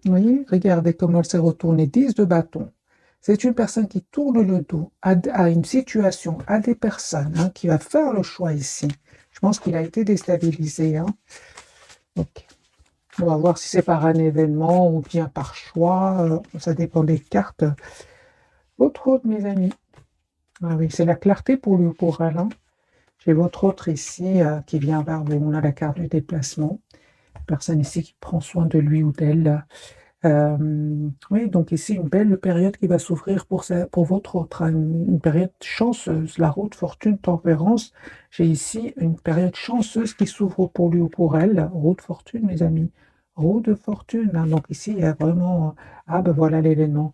Vous voyez, regardez comment elle s'est retournée. 10 de bâton. C'est une personne qui tourne le dos à une situation, à des personnes, hein, qui va faire le choix ici. Je pense qu'il a été déstabilisé, hein. Ok. On va voir si c'est par un événement ou bien par choix. Ça dépend des cartes. Votre autre, mes amis. Ah oui, c'est la clarté pour lui ou pour elle, hein. J'ai votre autre ici qui vient vers vous. On a la carte du déplacement. Personne ici qui prend soin de lui ou d'elle. Oui, donc ici, une belle période qui va s'ouvrir pour votre autre, hein, une période chanceuse. La roue de fortune, tempérance. J'ai ici une période chanceuse qui s'ouvre pour lui ou pour elle. Roue de fortune, mes amis. Roue de fortune, hein. Donc ici, il y a vraiment... Ah ben voilà l'événement.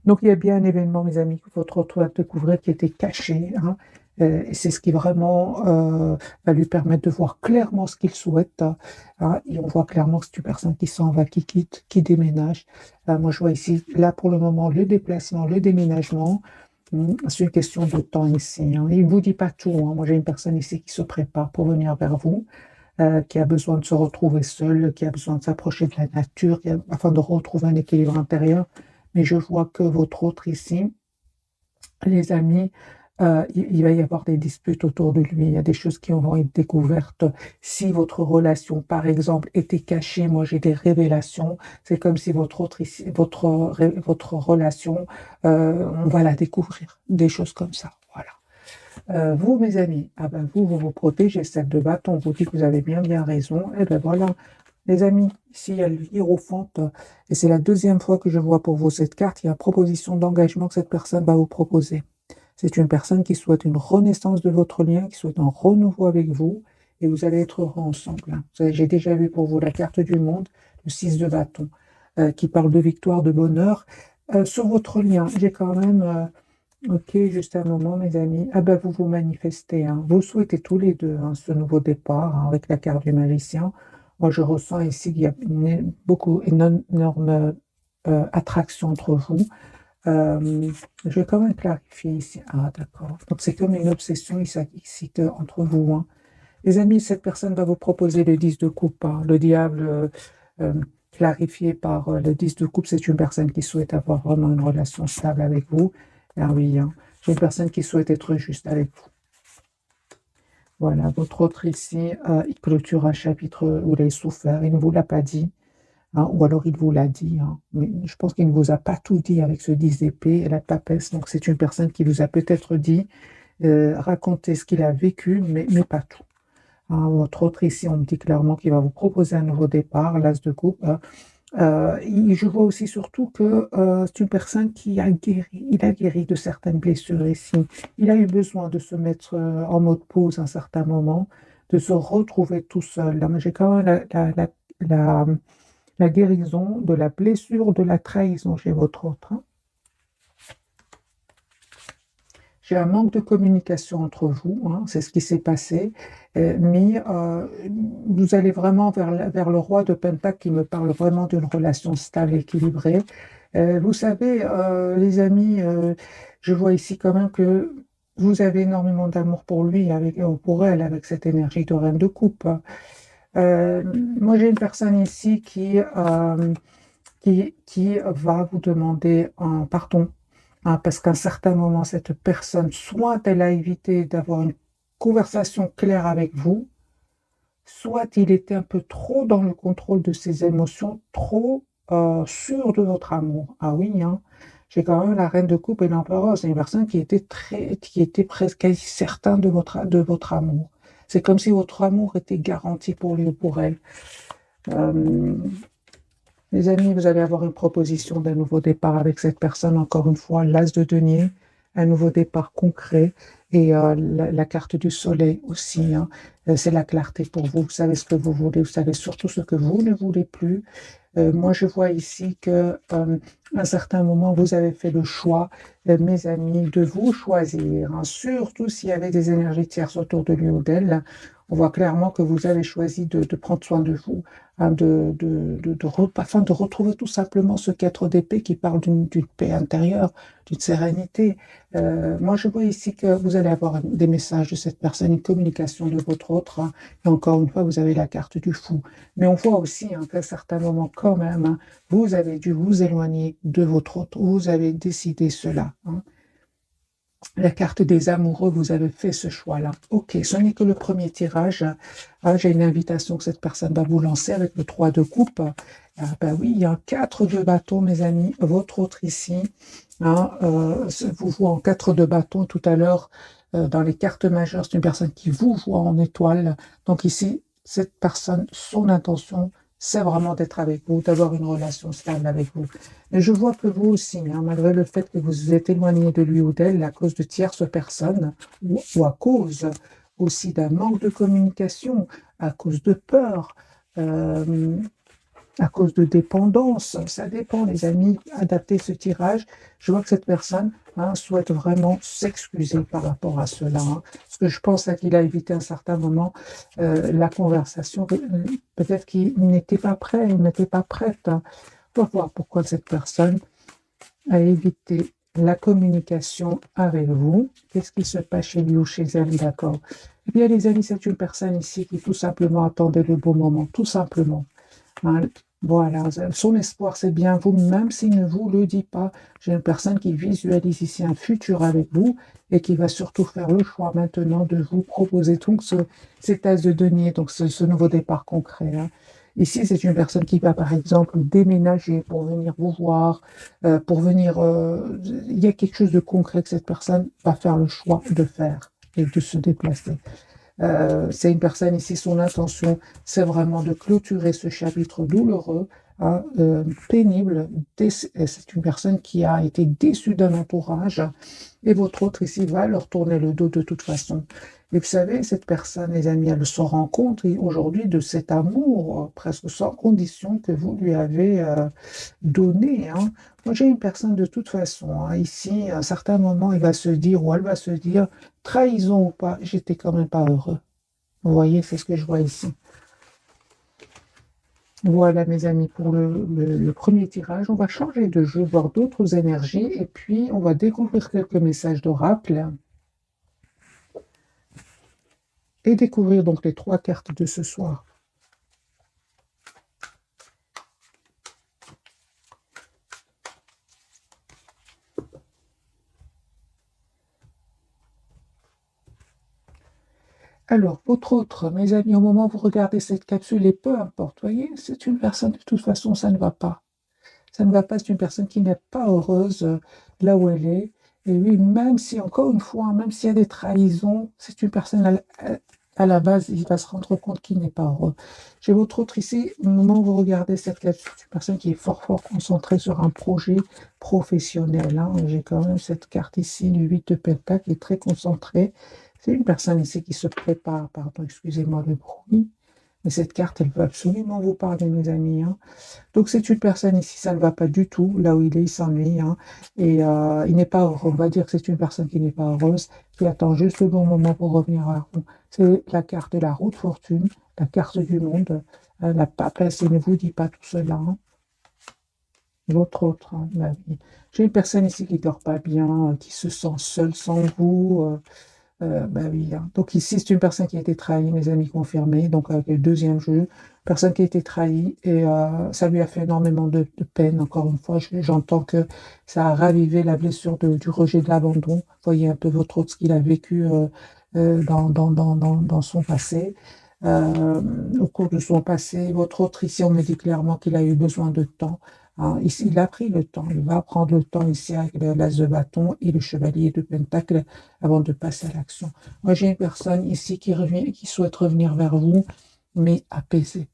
Donc il y a bien un événement, mes amis, que votre autre va découvrir qui était caché, hein. Et c'est ce qui vraiment va lui permettre de voir clairement ce qu'il souhaite, hein. Et on voit clairement que c'est une personne qui s'en va, qui quitte, qui déménage. Moi, je vois ici, là pour le moment, le déplacement, le déménagement. C'est une question de temps ici, hein. Il ne vous dit pas tout, hein. Moi, j'ai une personne ici qui se prépare pour venir vers vous, qui a besoin de se retrouver seule, qui a besoin de s'approcher de la nature, afin de retrouver un équilibre intérieur. Mais je vois que votre autre ici, les amis, il va y avoir des disputes autour de lui. Il y a des choses qui vont être découvertes. Si votre relation, par exemple, était cachée, moi j'ai des révélations. C'est comme si votre autre ici, votre relation, on va la découvrir. Des choses comme ça. Voilà. Vous, mes amis, ah ben vous vous protégez. Celle de bâton vous dit que vous avez bien raison. Et ben voilà. Les amis, ici il y a le hiérophante, et c'est la deuxième fois que je vois pour vous cette carte. Il y a une proposition d'engagement que cette personne va vous proposer. C'est une personne qui souhaite une renaissance de votre lien, qui souhaite un renouveau avec vous, et vous allez être heureux ensemble, hein. J'ai déjà vu pour vous la carte du monde, le 6 de bâton, qui parle de victoire, de bonheur. Sur votre lien, j'ai quand même... ok, juste un moment, mes amis. Ah ben, vous vous manifestez, hein. Vous souhaitez tous les deux, hein, ce nouveau départ, hein, avec la carte du magicien. Moi, je ressens ici qu'il y a une énorme attraction entre vous. Je vais quand même clarifier ici. Ah, d'accord. Donc, c'est comme une obsession ici entre vous, hein. Les amis, cette personne va vous proposer le 10 de coupe, hein. Le diable, euh, clarifié par le 10 de coupe, c'est une personne qui souhaite avoir vraiment une relation stable avec vous. Ah oui, hein. C'est une personne qui souhaite être juste avec vous. Voilà, votre autre ici, il clôture un chapitre où il a souffert. Il ne vous l'a pas dit, hein, ou alors il vous l'a dit, hein. Mais je pense qu'il ne vous a pas tout dit avec ce 10 d'épée et la papesse. Donc c'est une personne qui vous a peut-être dit, raconter ce qu'il a vécu, mais pas tout, hein. Votre autre ici, on me dit clairement qu'il va vous proposer un nouveau départ, l'as de coupe, hein. Je vois aussi surtout que c'est une personne qui a guéri. Il a guéri de certaines blessures ici. Il a eu besoin de se mettre en mode pause à un certain moment, de se retrouver tout seul. Là, mais j'ai quand même la, la guérison de la blessure, de la trahison chez votre autre, hein. J'ai un manque de communication entre vous, hein, c'est ce qui s'est passé, mais vous allez vraiment vers le roi de Pentacle qui me parle vraiment d'une relation stable, équilibrée. Vous savez, les amis, je vois ici quand même que vous avez énormément d'amour pour lui, pour elle, avec cette énergie de reine de coupe. Euh, Moi, j'ai une personne ici qui va vous demander un pardon, hein, parce qu'à un certain moment, cette personne, soit elle a évité d'avoir une conversation claire avec vous, soit il était un peu trop dans le contrôle de ses émotions, trop sûr de votre amour. Ah oui, hein. J'ai quand même la reine de coupe et l'empereur. C'est une personne qui était presque quasi certain de votre amour. C'est comme si votre amour était garanti pour lui ou pour elle. Euh, les amis, vous allez avoir une proposition d'un nouveau départ avec cette personne, encore une fois, l'as de denier, un nouveau départ concret, et la carte du soleil aussi, hein. C'est la clarté pour vous. Vous savez ce que vous voulez, vous savez surtout ce que vous ne voulez plus. Moi, je vois ici que à un certain moment, vous avez fait le choix, mes amis, de vous choisir, hein, surtout s'il y avait des énergies tierces autour de lui ou d'elle. On voit clairement que vous avez choisi de prendre soin de vous, hein, afin de retrouver tout simplement ce 4 d'épée qui parle d'une paix intérieure, d'une sérénité. Moi, je vois ici que vous allez avoir des messages de cette personne, une communication de votre autre, hein. Et encore une fois, vous avez la carte du fou. Mais on voit aussi, hein, qu'à certains moments, quand même, hein, vous avez dû vous éloigner de votre autre. Vous avez décidé cela, hein. La carte des amoureux, vous avez fait ce choix-là. Ok, ce n'est que le premier tirage. Ah, j'ai une invitation que cette personne va vous lancer avec le 3 de coupe. Ah, ben oui, il y a un 4 de bâton, mes amis. Votre autre ici, hein, vous voit en 4 de bâton tout à l'heure. Dans les cartes majeures, c'est une personne qui vous voit en étoile. Donc ici, cette personne, son intention, c'est vraiment d'être avec vous, d'avoir une relation stable avec vous. Mais je vois que vous aussi, hein, malgré le fait que vous vous êtes éloigné de lui ou d'elle à cause de tierces personnes, ou à cause aussi d'un manque de communication, à cause de peur, euh, à cause de dépendance, ça dépend, les amis, adapter ce tirage. Je vois que cette personne, hein, souhaite vraiment s'excuser par rapport à cela, hein, parce que je pense qu'il a évité à un certain moment la conversation. Peut-être qu'il n'était pas prêt, il n'était pas prête, hein. On va voir pourquoi cette personne a évité la communication avec vous. Qu'est-ce qui se passe chez lui ou chez elle, d'accord? Eh bien, les amis, c'est une personne ici qui tout simplement attendait le bon moment, tout simplement, hein. Voilà, son espoir, c'est bien vous, même s'il ne vous le dit pas. J'ai une personne qui visualise ici un futur avec vous et qui va surtout faire le choix maintenant de vous proposer donc cet as de denier, donc ce nouveau départ concret, hein. Ici, c'est une personne qui va, par exemple, déménager pour venir vous voir, pour venir... il y a quelque chose de concret que cette personne va faire le choix de faire et de se déplacer. C'est une personne ici, son intention, c'est vraiment de clôturer ce chapitre douloureux, hein, pénible. C'est une personne qui a été déçue d'un entourage et votre autre ici va leur tourner le dos de toute façon. Et vous savez, cette personne, les amis, elle se rend compte aujourd'hui de cet amour presque sans condition que vous lui avez donné, hein. Moi, j'ai une personne de toute façon, hein, ici, à un certain moment, il va se dire ou elle va se dire, trahison ou pas, j'étais quand même pas heureux. Vous voyez, c'est ce que je vois ici. Voilà, mes amis, pour le premier tirage. On va changer de jeu, voir d'autres énergies, et puis on va découvrir quelques messages d'oracle et découvrir donc les 3 cartes de ce soir. Alors, votre autre, mes amis, au moment où vous regardez cette capsule, et peu importe, voyez, c'est une personne, de toute façon, ça ne va pas. Ça ne va pas, c'est une personne qui n'est pas heureuse là où elle est. Et oui, même si, encore une fois, même s'il y a des trahisons, c'est une personne à la base, il va se rendre compte qu'il n'est pas heureux. J'ai votre autre ici, au moment où vous regardez cette capsule, c'est une personne qui est fort, fort concentrée sur un projet professionnel, hein. J'ai quand même cette carte ici, le 8 de Pentacle, qui est très concentrée. C'est une personne ici qui se prépare, pardon, excusez-moi le bruit. Mais cette carte, elle veut absolument vous parler, mes amis, hein. Donc c'est une personne ici, ça ne va pas du tout. Là où il est, il s'ennuie, hein. Et il n'est pas heureux. On va dire que c'est une personne qui n'est pas heureuse, qui attend juste le bon moment pour revenir vers vous. C'est la carte de la roue de fortune, la carte du monde, la papesse, il ne vous dit pas tout cela, hein. Votre autre, hein, ma vie. J'ai une personne ici qui ne dort pas bien, qui se sent seule sans vous. Bah oui, hein. Donc ici, c'est une personne qui a été trahie, mes amis confirmés, donc avec le deuxième jeu, personne qui a été trahie, et ça lui a fait énormément de peine. Encore une fois, j'entends que ça a ravivé la blessure du rejet, de l'abandon. Voyez un peu votre autre, ce qu'il a vécu dans son passé. Euh, Au cours de son passé, votre autre ici, on me dit clairement qu'il a eu besoin de temps, hein. Ici, il a pris le temps, il va prendre le temps ici avec l'as de bâton et le chevalier de pentacle avant de passer à l'action. Moi, j'ai une personne ici qui souhaite revenir vers vous, mais apaisée.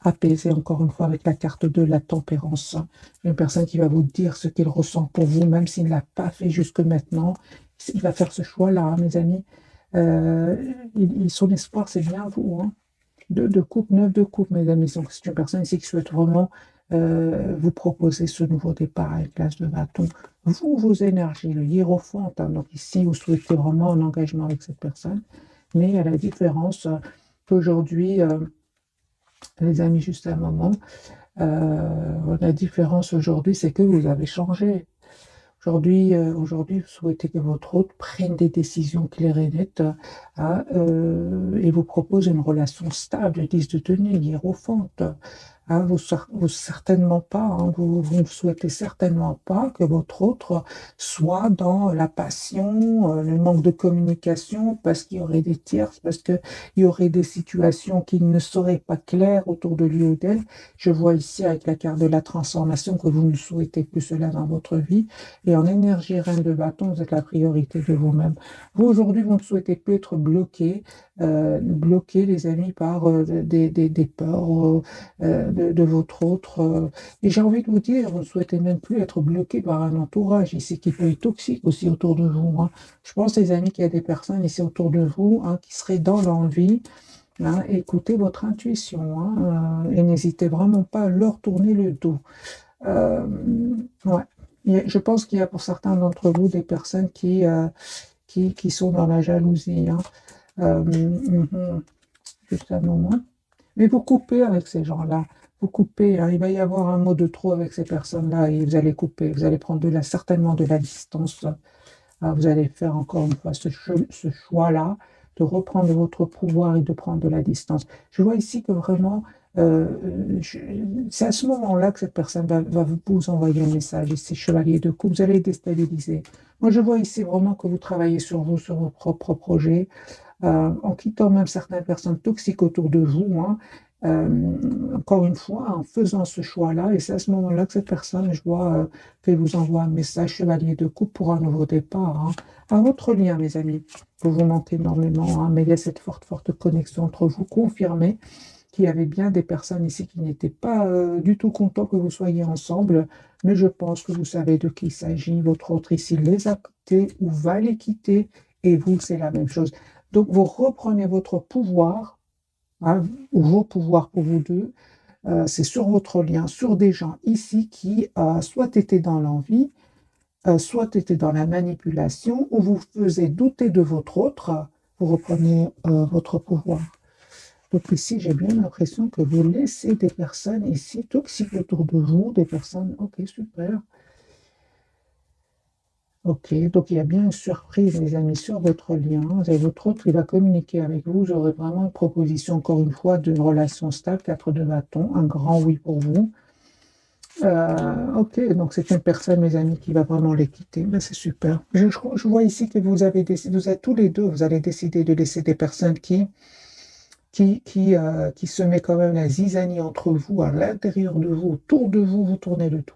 Apaisée, encore une fois, avec la carte de la tempérance. Une personne qui va vous dire ce qu'il ressent pour vous, même s'il ne l'a pas fait jusque maintenant. Il va faire ce choix-là, hein, mes amis. Son espoir, c'est bien vous, hein. 2 de coupe, 9 de coupe, mes amis. Donc, c'est une personne ici qui souhaite vraiment vous proposer ce nouveau départ avec l'as de bâton. Vous, vos énergies, le hiérophante, hein, donc ici, vous souhaitez vraiment un engagement avec cette personne, mais à la différence, qu'aujourd'hui, les amis, juste un moment, la différence aujourd'hui, c'est que vous avez changé. Aujourd'hui, vous souhaitez que votre hôte prenne des décisions claires et nettes et vous propose une relation stable, 10 de tenue, hiérophante. Hein, vous certainement pas, hein, vous ne souhaitez certainement pas que votre autre soit dans la passion, le manque de communication, parce qu'il y aurait des tierces, parce qu'il y aurait des situations qui ne seraient pas claires autour de lui ou d'elle. Je vois ici avec la carte de la transformation que vous ne souhaitez plus cela dans votre vie. Et en énergie reine de bâton, vous êtes la priorité de vous-même. Vous, aujourd'hui, vous ne souhaitez plus être bloqué, les amis, par des peurs de votre autre. Et j'ai envie de vous dire, vous ne souhaitez même plus être bloqué par un entourage ici qui peut être toxique aussi autour de vous. Hein. Je pense, les amis, qu'il y a des personnes ici autour de vous hein, qui seraient dans l'envie. Hein, écoutez votre intuition hein, et n'hésitez vraiment pas à leur tourner le dos. Euh, ouais. Je pense qu'il y a pour certains d'entre vous des personnes qui sont dans la jalousie. Hein. Juste un moment. Mais vous coupez avec ces gens-là. Vous coupez. Hein. Il va y avoir un mot de trop avec ces personnes-là et vous allez couper. Vous allez prendre certainement de la distance. Vous allez faire encore une fois ce choix-là de reprendre votre pouvoir et de prendre de la distance. Je vois ici que vraiment, euh, c'est à ce moment-là que cette personne va vous envoyer un message. Ici, chevalier de coupe, vous allez déstabiliser. Moi, je vois ici vraiment que vous travaillez sur vous, sur vos propres projets, en quittant même certaines personnes toxiques autour de vous. Hein. Encore une fois, en faisant ce choix-là, et c'est à ce moment-là que cette personne, je vois, qu'elle vous envoie un message chevalier de coupe pour un nouveau départ. Hein. À votre lien, mes amis, vous vous manquez énormément, hein, mais il y a cette forte connexion entre vous. Confirmez qu'il y avait bien des personnes ici qui n'étaient pas du tout contents que vous soyez ensemble, mais je pense que vous savez de qui il s'agit. Votre autre ici les a quittés ou va les quitter, et vous, c'est la même chose. Donc, vous reprenez votre pouvoir, hein, ou vos pouvoirs pour vous deux, c'est sur votre lien, sur des gens ici qui soit étaient dans l'envie, soit étaient dans la manipulation, ou vous faisiez douter de votre autre, vous reprenez votre pouvoir. Donc ici, j'ai bien l'impression que vous laissez des personnes ici toxiques autour de vous, des personnes, ok, super. Ok, donc il y a bien une surprise, les amis, sur votre lien. Et votre autre, il va communiquer avec vous. Vous aurez vraiment une proposition, encore une fois, de relation stable, 4 de bâton, un grand oui pour vous. Ok, donc c'est une personne, mes amis, qui va vraiment les quitter. Ben, c'est super. Je vois ici que vous avez décidé, vous êtes tous les deux, vous allez décider de laisser des personnes qui se met quand même la zizanie entre vous, à l'intérieur de vous, autour de vous, vous tournez le tout.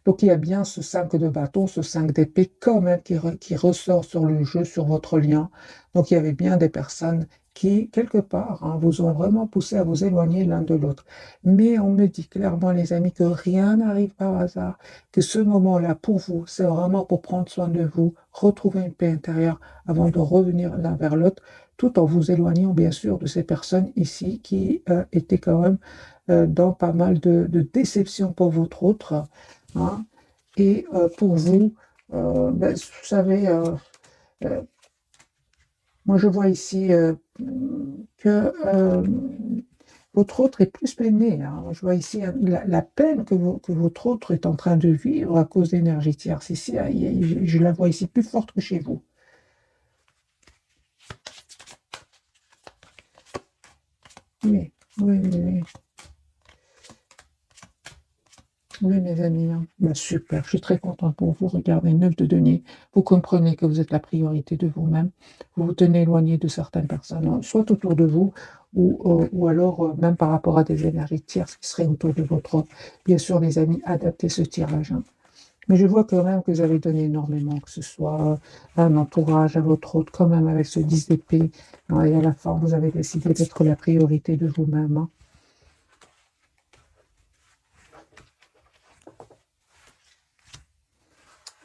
Donc il y a bien ce 5 de bâton, ce 5 d'épée quand même qui ressort sur le jeu, sur votre lien. Donc il y avait bien des personnes qui, quelque part, hein, vous ont vraiment poussé à vous éloigner l'un de l'autre. Mais on me dit clairement, les amis, que rien n'arrive par hasard, que ce moment-là, pour vous, c'est vraiment pour prendre soin de vous, retrouver une paix intérieure avant de revenir l'un vers l'autre, tout en vous éloignant, bien sûr, de ces personnes ici qui étaient quand même dans pas mal de déceptions pour votre autre. Hein. Et pour vous, ben, vous savez, euh, moi je vois ici que votre autre est plus peiné. Hein. Je vois ici la peine que votre autre est en train de vivre à cause d'énergie tierce. Ici, je la vois ici plus forte que chez vous. Oui, oui, oui, oui. Oui, mes amis, hein. Ben, super, je suis très contente pour vous. Regardez, 9 de denier. Vous comprenez que vous êtes la priorité de vous-même. Vous vous tenez éloigné de certaines personnes, hein, soit autour de vous, ou alors même par rapport à des énergies tierces qui seraient autour de votre. Bien sûr, les amis, adaptez ce tirage. Hein. Mais je vois quand même que vous avez donné énormément, que ce soit un entourage, à votre autre, quand même avec ce 10 d'épée. Hein, et à la fin, vous avez décidé d'être la priorité de vous-même. Hein.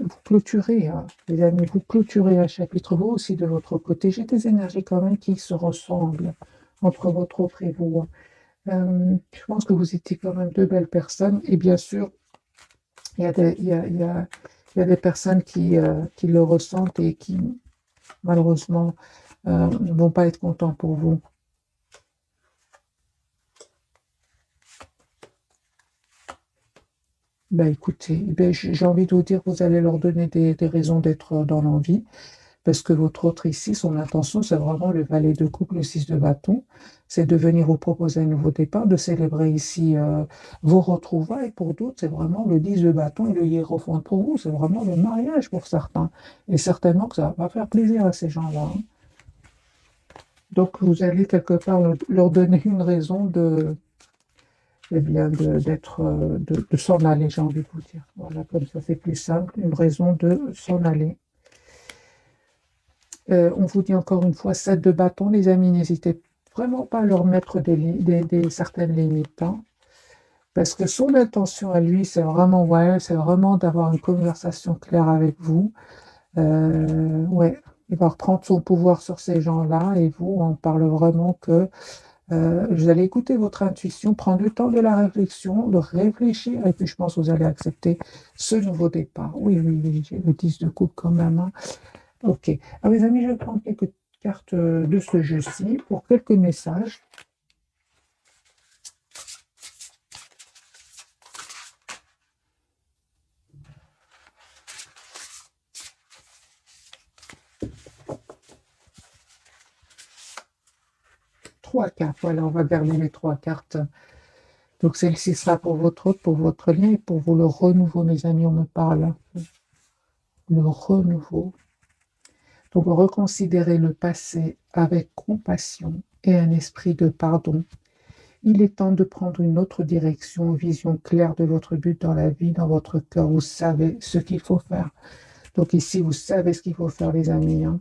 Vous clôturez, hein, les amis, vous clôturez un chapitre, vous aussi de votre côté. J'ai des énergies quand même qui se ressemblent entre votre autre et vous. Je pense que vous étiez quand même deux belles personnes. Et bien sûr, il y a des, il y a des personnes qui le ressentent et qui, malheureusement, ne vont pas être contents pour vous. Ben écoutez, ben, j'ai envie de vous dire que vous allez leur donner des raisons d'être dans l'envie, parce que votre autre ici, son intention, c'est vraiment le valet de coupe, le 6 de bâton, c'est de venir vous proposer un nouveau départ, de célébrer ici vos retrouvailles. Pour d'autres, c'est vraiment le 10 de bâton et le hiérophante. Pour vous, c'est vraiment le mariage pour certains. Et certainement que ça va faire plaisir à ces gens-là, hein. Donc, vous allez quelque part leur donner une raison de, eh bien, de s'en aller, j'ai envie de vous dire. Voilà, comme ça, c'est plus simple, une raison de s'en aller. On vous dit encore une fois, 7 de bâton, les amis, n'hésitez vraiment pas à leur mettre certaines limites, hein, parce que son intention à lui, c'est vraiment, ouais, c'est vraiment d'avoir une conversation claire avec vous. Ouais, il va reprendre son pouvoir sur ces gens-là, et vous, on parle vraiment que vous allez écouter votre intuition, prendre le temps de la réflexion, de réfléchir, et puis je pense que vous allez accepter ce nouveau départ. Oui, oui, oui, j'ai le 10 de coupe quand même, hein. Ok. Alors, mes amis, je vais prendre quelques cartes de ce jeu-ci pour quelques messages. Trois cartes. Voilà, on va garder les trois cartes. Donc, celle-ci sera pour votre hôte, pour votre lien et pour vous le renouveau, mes amis. On me parle. Le renouveau. Donc, reconsidérez le passé avec compassion et un esprit de pardon. Il est temps de prendre une autre direction, une vision claire de votre but dans la vie, dans votre cœur. Vous savez ce qu'il faut faire. Donc ici, vous savez ce qu'il faut faire, les amis, hein.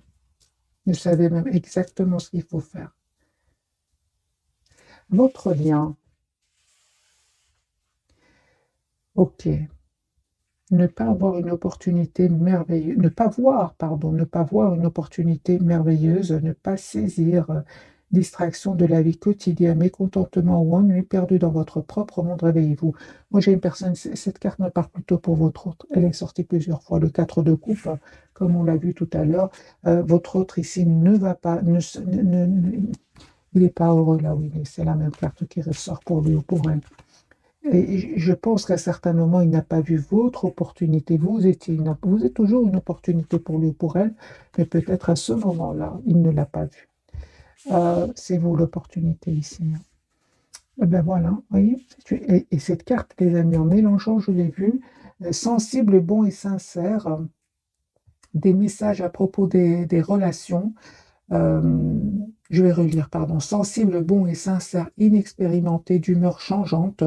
Vous savez même exactement ce qu'il faut faire. Votre lien. Ok. Ne pas avoir une opportunité merveilleuse, ne pas voir, pardon, ne pas voir une opportunité merveilleuse, ne pas saisir distraction de la vie quotidienne, mécontentement ou ennui perdu dans votre propre monde, réveillez-vous. Moi, j'ai une personne, cette carte me parle plutôt pour votre autre. Elle est sortie plusieurs fois, le 4 de coupe, comme on l'a vu tout à l'heure. Votre autre ici ne va pas, il n'est pas heureux là où il est. C'est la même carte qui ressort pour lui ou pour elle. Et je pense qu'à certains moments, il n'a pas vu votre opportunité. Vous êtes toujours une opportunité pour lui ou pour elle, mais peut-être à ce moment-là, il ne l'a pas vu. C'est vous l'opportunité ici, hein. Et ben voilà, vous voyez. Et cette carte, les amis, en mélangeant, je l'ai vu, sensible, bon et sincère, des messages à propos des relations. Euh, je vais relire, pardon. Sensible, bon et sincère, inexpérimenté, d'humeur changeante,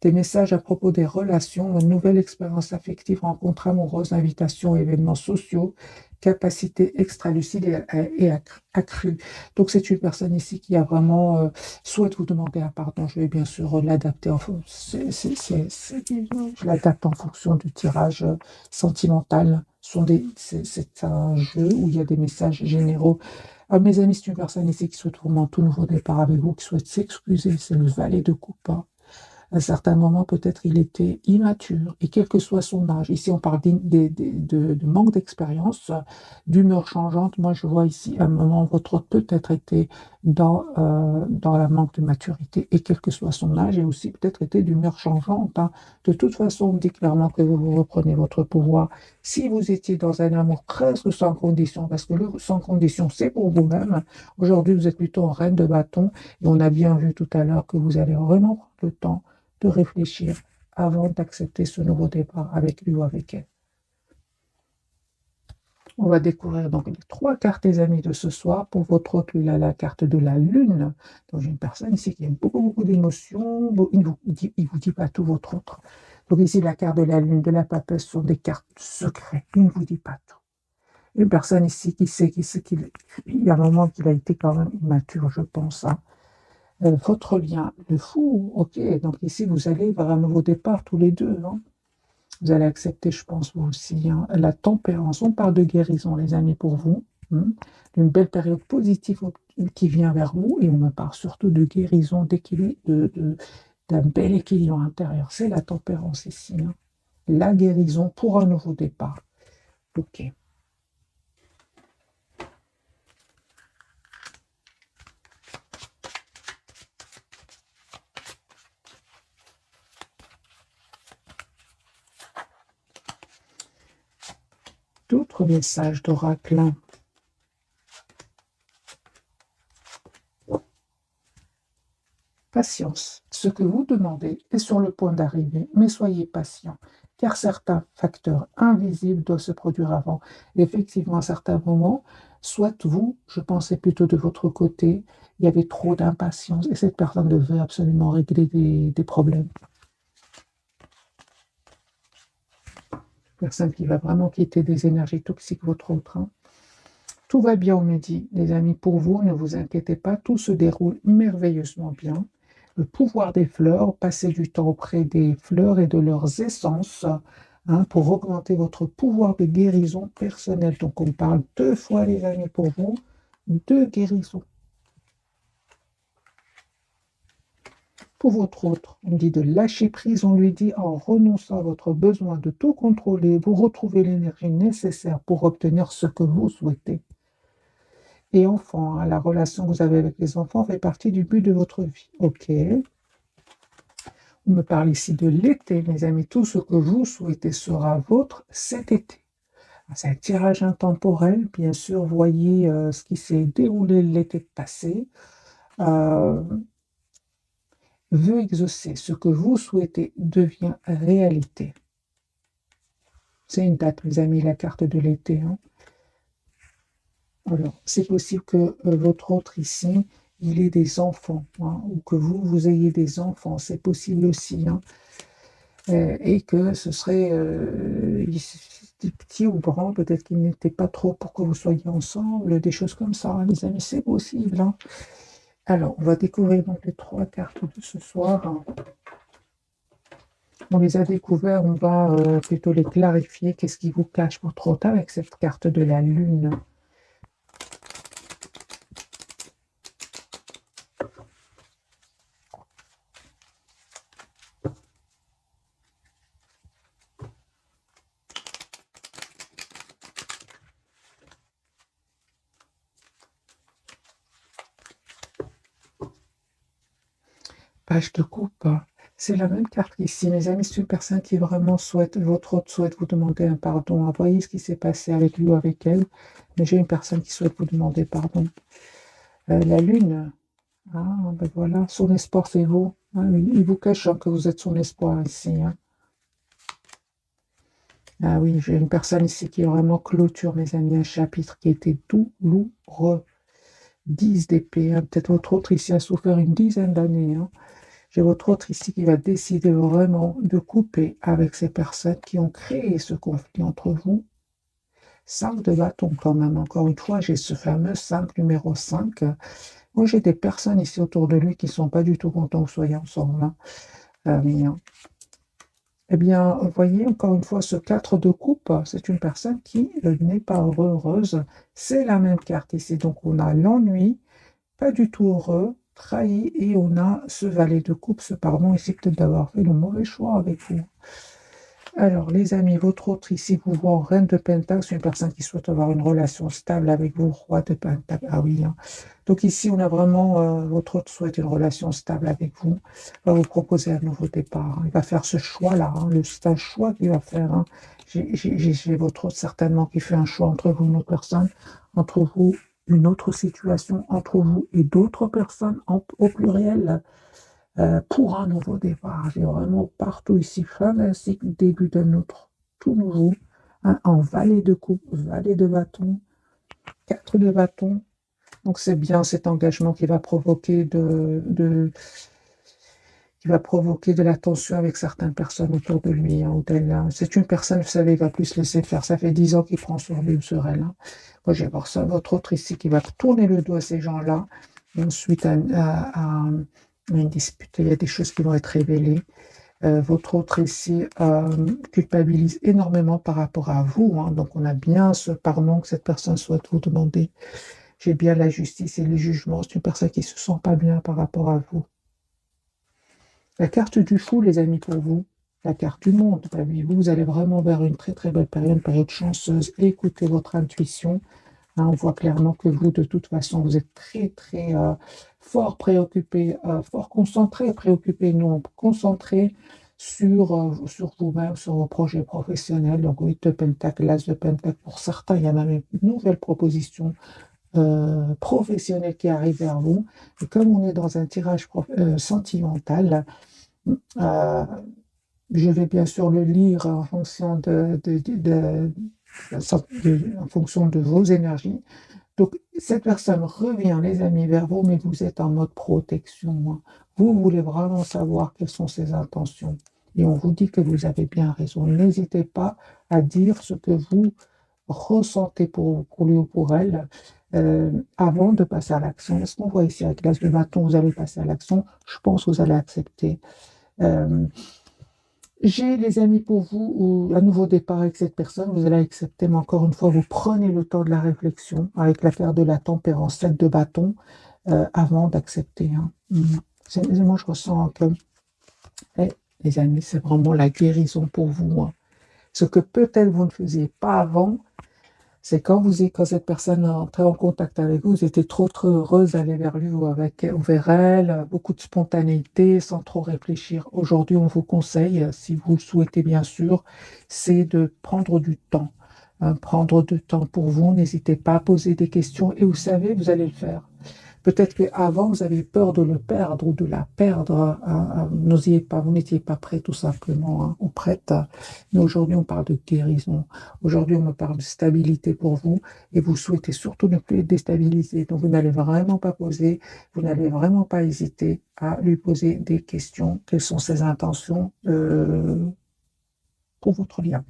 des messages à propos des relations, une nouvelle expérience affective, rencontre amoureuse, invitations, événements sociaux, capacité extra-lucide et accrue. Donc, c'est une personne ici qui a vraiment souhaite vous demander un pardon. Je vais bien sûr l'adapter je l'adapte en fonction du tirage sentimental. C'est un jeu où il y a des messages généraux. Ah, mes amis, c'est une personne ici qui souhaite vraiment un tout nouveau départ avec vous, qui souhaite s'excuser. C'est le valet de coupe, hein. À un certain moment, peut-être il était immature, et quel que soit son âge. Ici, on parle de manque d'expérience, d'humeur changeante. Moi, je vois ici à un moment, votre autre peut-être été dans la manque de maturité, et quel que soit son âge, et aussi peut-être été d'humeur changeante, hein. De toute façon, on me dit clairement que vous reprenez votre pouvoir. Si vous étiez dans un amour presque sans condition, parce que le sans condition, c'est pour vous-même. Aujourd'hui, vous êtes plutôt en reine de bâton, et on a bien vu tout à l'heure que vous allez vraiment prendre le temps de réfléchir avant d'accepter ce nouveau départ avec lui ou avec elle. On va découvrir donc les trois cartes, les amis, de ce soir. Pour votre autre, il a la carte de la Lune. Donc, j'ai une personne ici qui a beaucoup, beaucoup d'émotions. Bon, il ne vous dit pas tout, votre autre. Donc, ici, la carte de la Lune, de la papesse sont des cartes secrètes. Il ne vous dit pas tout. Une personne ici qui sait qu'il y a un moment qu'il a été quand même immature, je pense, hein. Votre lien, le fou, ok. Donc, ici, vous allez vers un nouveau départ tous les deux, hein. Vous allez accepter, je pense, vous aussi, hein, la tempérance. On parle de guérison, les amis, pour vous, hein. Une belle période positive qui vient vers vous, et on me parle surtout de guérison, d'équilibre, d'un bel équilibre intérieur. C'est la tempérance ici, hein. La guérison pour un nouveau départ. Ok. Autre message d'oracle. Patience. Ce que vous demandez est sur le point d'arriver, mais soyez patient, car certains facteurs invisibles doivent se produire avant. Effectivement, à certains moments, soit vous, je pensais plutôt de votre côté, il y avait trop d'impatience et cette personne devait absolument régler des problèmes. Personne qui va vraiment quitter des énergies toxiques, votre autre. Tout va bien, on me dit, les amis, pour vous, ne vous inquiétez pas, tout se déroule merveilleusement bien. Le pouvoir des fleurs, passez du temps auprès des fleurs et de leurs essences pour augmenter votre pouvoir de guérison personnelle. Donc, on parle 2 fois, les amis, pour vous, 2 guérisons. Pour votre autre, on dit de lâcher prise, on lui dit en renonçant à votre besoin de tout contrôler, vous retrouvez l'énergie nécessaire pour obtenir ce que vous souhaitez. Et enfant, la relation que vous avez avec les enfants fait partie du but de votre vie. Ok. On me parle ici de l'été, mes amis. Tout ce que vous souhaitez sera vôtre cet été. C'est un tirage intemporel, bien sûr. Voyez ce qui s'est déroulé l'été passé. Vœu exaucé, ce que vous souhaitez devient réalité. C'est une date, mes amis, la carte de l'été. Alors, c'est possible que votre autre ici, il ait des enfants, ou que vous ayez des enfants, c'est possible aussi. Et que ce serait petit ou grand, peut-être qu'il n'était pas trop pour que vous soyez ensemble, des choses comme ça, les amis, c'est possible. Alors, on va découvrir donc les 3 cartes de ce soir. On les a découverts, on va plutôt les clarifier. Qu'est-ce qui vous cache votre autre avec cette carte de la lune? Page de coupe, c'est la même carte ici. Mes amis, c'est une personne qui vraiment souhaite, votre autre souhaite vous demander un pardon. Voyez ce qui s'est passé avec lui ou avec elle. Mais j'ai une personne qui souhaite vous demander pardon. La lune, ben voilà, son espoir c'est vous. Il vous cache que vous êtes son espoir ici. Ah oui, j'ai une personne ici qui vraiment clôture, mes amis, un chapitre qui était douloureux. 10 d'épée. Peut-être votre autre ici a souffert une dizaine d'années. J'ai votre autre ici qui va décider vraiment de couper avec ces personnes qui ont créé ce conflit entre vous. 5 de bâton quand même, encore une fois, j'ai ce fameux 5, numéro 5. Moi, j'ai des personnes ici autour de lui qui ne sont pas du tout contents que vous soyez ensemble. Eh bien, vous voyez, encore une fois, ce 4 de coupe, c'est une personne qui n'est pas heureuse. C'est la même carte ici. Donc, on a l'ennui, pas du tout heureux, trahi, et on a ce valet de coupe, ce pardon ici, peut-être d'avoir fait le mauvais choix avec vous. Alors, les amis, votre autre ici, vous voit en reine de Pentacle, c'est une personne qui souhaite avoir une relation stable avec vous, roi de Pentacle. Ah oui, Donc ici, on a vraiment, votre autre souhaite une relation stable avec vous, va vous proposer un nouveau départ. Il va faire ce choix-là, c'est un choix qu'il va faire. J'ai votre autre certainement qui fait un choix entre vous, une autre personne, entre vous, une autre situation, entre vous et d'autres personnes au pluriel. Pour un nouveau départ. J'ai vraiment partout ici, fin d'un cycle, début d'un autre, tout nouveau, en valet de coupe, valet de bâton, 4 de bâton. Donc c'est bien cet engagement qui va provoquer de la tension avec certaines personnes autour de lui ou d'elle. C'est une personne, vous savez, il va plus laisser faire. Ça fait 10 ans qu'il prend sur lui ou sur elle. Moi, j'ai voir ça, votre autre ici qui va tourner le dos à ces gens-là. Ensuite, une dispute, il y a des choses qui vont être révélées. Votre autre ici culpabilise énormément par rapport à vous. Donc, on a bien ce pardon que cette personne souhaite vous demander. J'ai bien la justice et le jugement. C'est une personne qui ne se sent pas bien par rapport à vous. La carte du fou, les amis, pour vous. La carte du monde. Vous allez vraiment vers une très très belle période, une période chanceuse. Écoutez votre intuition. On voit clairement que vous, de toute façon, vous êtes très, très fort préoccupé, fort concentré, préoccupé, non, concentré sur vous-même, sur vos projets professionnels. Donc 8 de pentacle, l'as de pentacle. Pour certains, il y a même une nouvelle proposition professionnelle qui arrive vers vous. Et comme on est dans un tirage sentimental, euh, je vais bien sûr le lire en fonction en fonction de vos énergies. Donc, cette personne revient, les amis, vers vous, mais vous êtes en mode protection, hein. Vous voulez vraiment savoir quelles sont ses intentions. Et on vous dit que vous avez bien raison. N'hésitez pas à dire ce que vous ressentez pour lui ou pour elle avant de passer à l'action. Est-ce qu'on voit ici avec l'as de bâton, vous allez passer à l'action? Je pense que vous allez accepter. Euh, j'ai, les amis, pour vous, un nouveau départ avec cette personne, vous allez accepter, mais encore une fois, vous prenez le temps de la réflexion avec la carte de la tempérance, 7 de bâton, avant d'accepter, hein. Moi, je ressens que, eh, les amis, c'est vraiment la guérison pour vous, hein. Ce que peut-être vous ne faisiez pas avant, c'est quand cette personne est entrée en contact avec vous, vous étiez trop heureuse d'aller vers lui ou vers elle, beaucoup de spontanéité, sans trop réfléchir. Aujourd'hui, on vous conseille, si vous le souhaitez bien sûr, c'est de prendre du temps, hein, prendre du temps pour vous. N'hésitez pas à poser des questions et vous savez, vous allez le faire. Peut-être qu'avant, vous avez peur de le perdre ou de la perdre, hein, vous n'étiez pas prêt tout simplement, hein, ou prête. Mais aujourd'hui, on parle de guérison. Aujourd'hui, on me parle de stabilité pour vous et vous souhaitez surtout ne plus être déstabilisé. Donc, vous n'allez vraiment pas vous n'allez vraiment pas hésiter à lui poser des questions. Quelles sont ses intentions pour votre lien?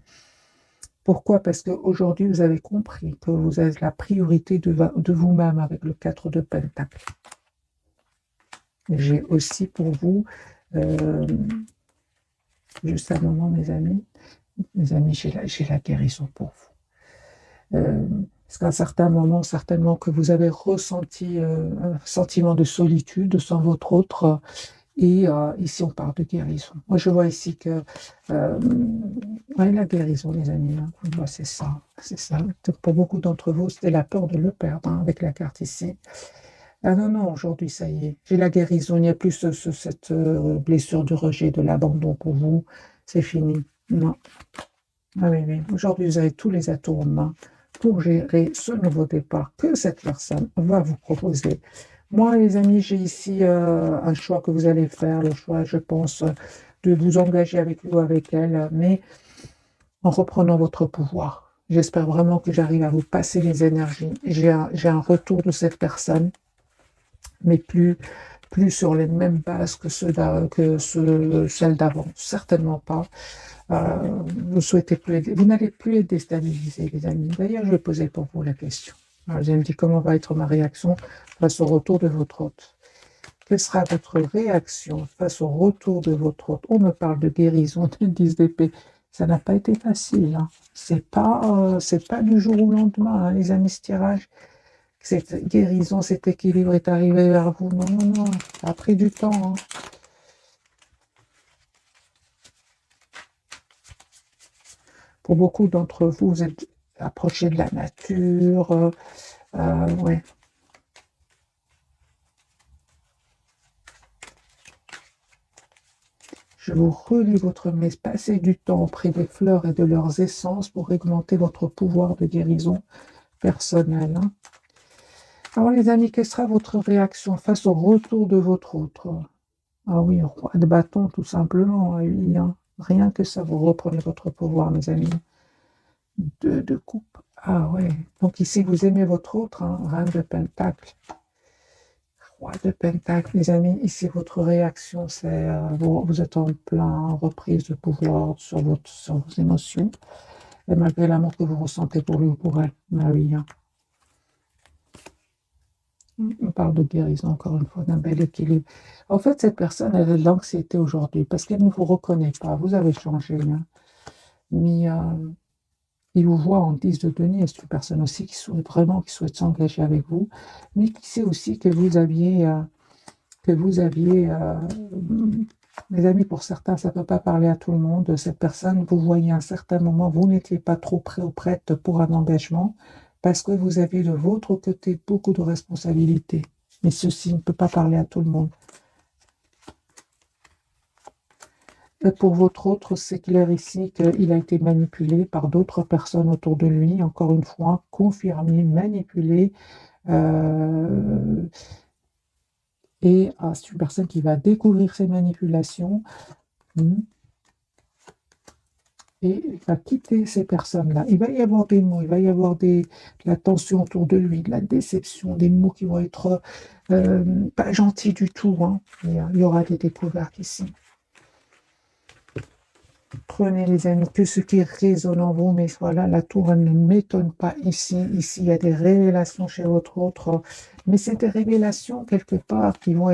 Pourquoi? Parce qu'aujourd'hui, vous avez compris que vous êtes la priorité de vous-même avec le 4 de Pentacle. J'ai aussi pour vous, euh, juste un moment, mes amis, j'ai la guérison pour vous. Parce qu'à un certain moment, certainement que vous avez ressenti un sentiment de solitude sans votre autre. Et ici, on parle de guérison. Moi, je vois ici que ouais, la guérison, les amis, hein, c'est ça, c'est ça. Pour beaucoup d'entre vous, c'était la peur de le perdre, hein, avec la carte ici. Ah non, non, aujourd'hui, ça y est, j'ai la guérison. Il n'y a plus cette blessure de rejet, de l'abandon pour vous. C'est fini. Non. Ah oui, oui. Aujourd'hui, vous avez tous les atouts en main pour gérer ce nouveau départ que cette personne va vous proposer. Moi, les amis, j'ai ici un choix que vous allez faire. Le choix, je pense, de vous engager avec lui ou avec elle, mais en reprenant votre pouvoir. J'espère vraiment que j'arrive à vous passer les énergies. J'ai un retour de cette personne, mais plus sur les mêmes bases que celles d'avant. Certainement pas. Vous n'allez plus être déstabilisé, les amis. D'ailleurs, je vais poser pour vous la question. Alors, vous allez me dire comment va être ma réaction face au retour de votre hôte. Quelle sera votre réaction face au retour de votre hôte? On me parle de guérison, de 10 d'épée. Ça n'a pas été facile, hein. C'est pas du jour au lendemain, hein, les amis, ce tirage. Cette guérison, cet équilibre est arrivé vers vous. Non, non, non, ça a pris du temps, hein. Pour beaucoup d'entre vous, vous êtes approchés de la nature. Ouais. Je vous relis votre messe. Passez du temps auprès des fleurs et de leurs essences pour augmenter votre pouvoir de guérison personnelle, hein. Alors les amis, quelle sera votre réaction face au retour de votre autre? Ah oui, roi de bâton, tout simplement, ah oui, hein. Rien que ça, vous reprenez votre pouvoir, mes amis. Deux de coupe. Ah ouais. Donc ici, vous aimez votre autre, hein, reine de pentacle. Roi de pentacle, les amis, ici, votre réaction, c'est vous êtes en plein reprise de pouvoir sur vos émotions, et malgré l'amour que vous ressentez pour lui ou pour elle. Ah oui, hein. On parle de guérison, encore une fois, d'un bel équilibre. En fait, cette personne, elle a de l'anxiété aujourd'hui parce qu'elle ne vous reconnaît pas. Vous avez changé, hein. Mais il vous voit en 10 de denier. C'est une personne aussi qui souhaite s'engager avec vous, mais qui sait aussi que vous aviez, mes amis, pour certains, ça ne peut pas parler à tout le monde. Cette personne, vous voyez à un certain moment, vous n'étiez pas trop prêt ou prête pour un engagement parce que vous aviez de votre côté beaucoup de responsabilités. Mais ceci ne peut pas parler à tout le monde. Pour votre autre, c'est clair ici qu'il a été manipulé par d'autres personnes autour de lui, encore une fois, confirmé, manipulé. Et c'est une personne qui va découvrir ces manipulations. Et il va quitter ces personnes-là. Il va y avoir des mots, il va y avoir de la tension autour de lui, de la déception, des mots qui vont être pas gentils du tout. Hein. Il y aura des découvertes ici. Prenez les amis, que ce qui résonne en vous, mais voilà, la tour, elle ne m'étonne pas ici. Ici, il y a des révélations chez votre autre, mais c'est des révélations quelque part qui vont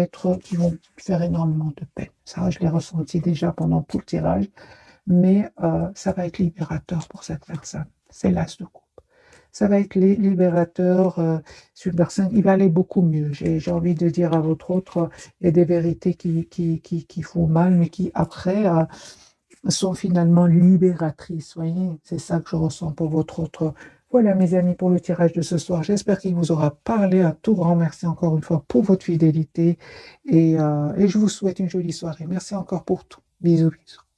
faire énormément de peine. Ça, je l'ai ressenti déjà pendant tout le tirage, mais ça va être libérateur pour cette personne. C'est l'as de coupe. Ça va être libérateur. C'est une personne, il va aller beaucoup mieux. J'ai envie de dire à votre autre, il y a des vérités qui font mal, mais qui après sont finalement libératrices. Voyez, c'est ça que je ressens pour votre autre. Voilà, mes amis, pour le tirage de ce soir. J'espère qu'il vous aura parlé. Un tout grand merci encore une fois pour votre fidélité et je vous souhaite une jolie soirée. Merci encore pour tout. Bisous, bisous.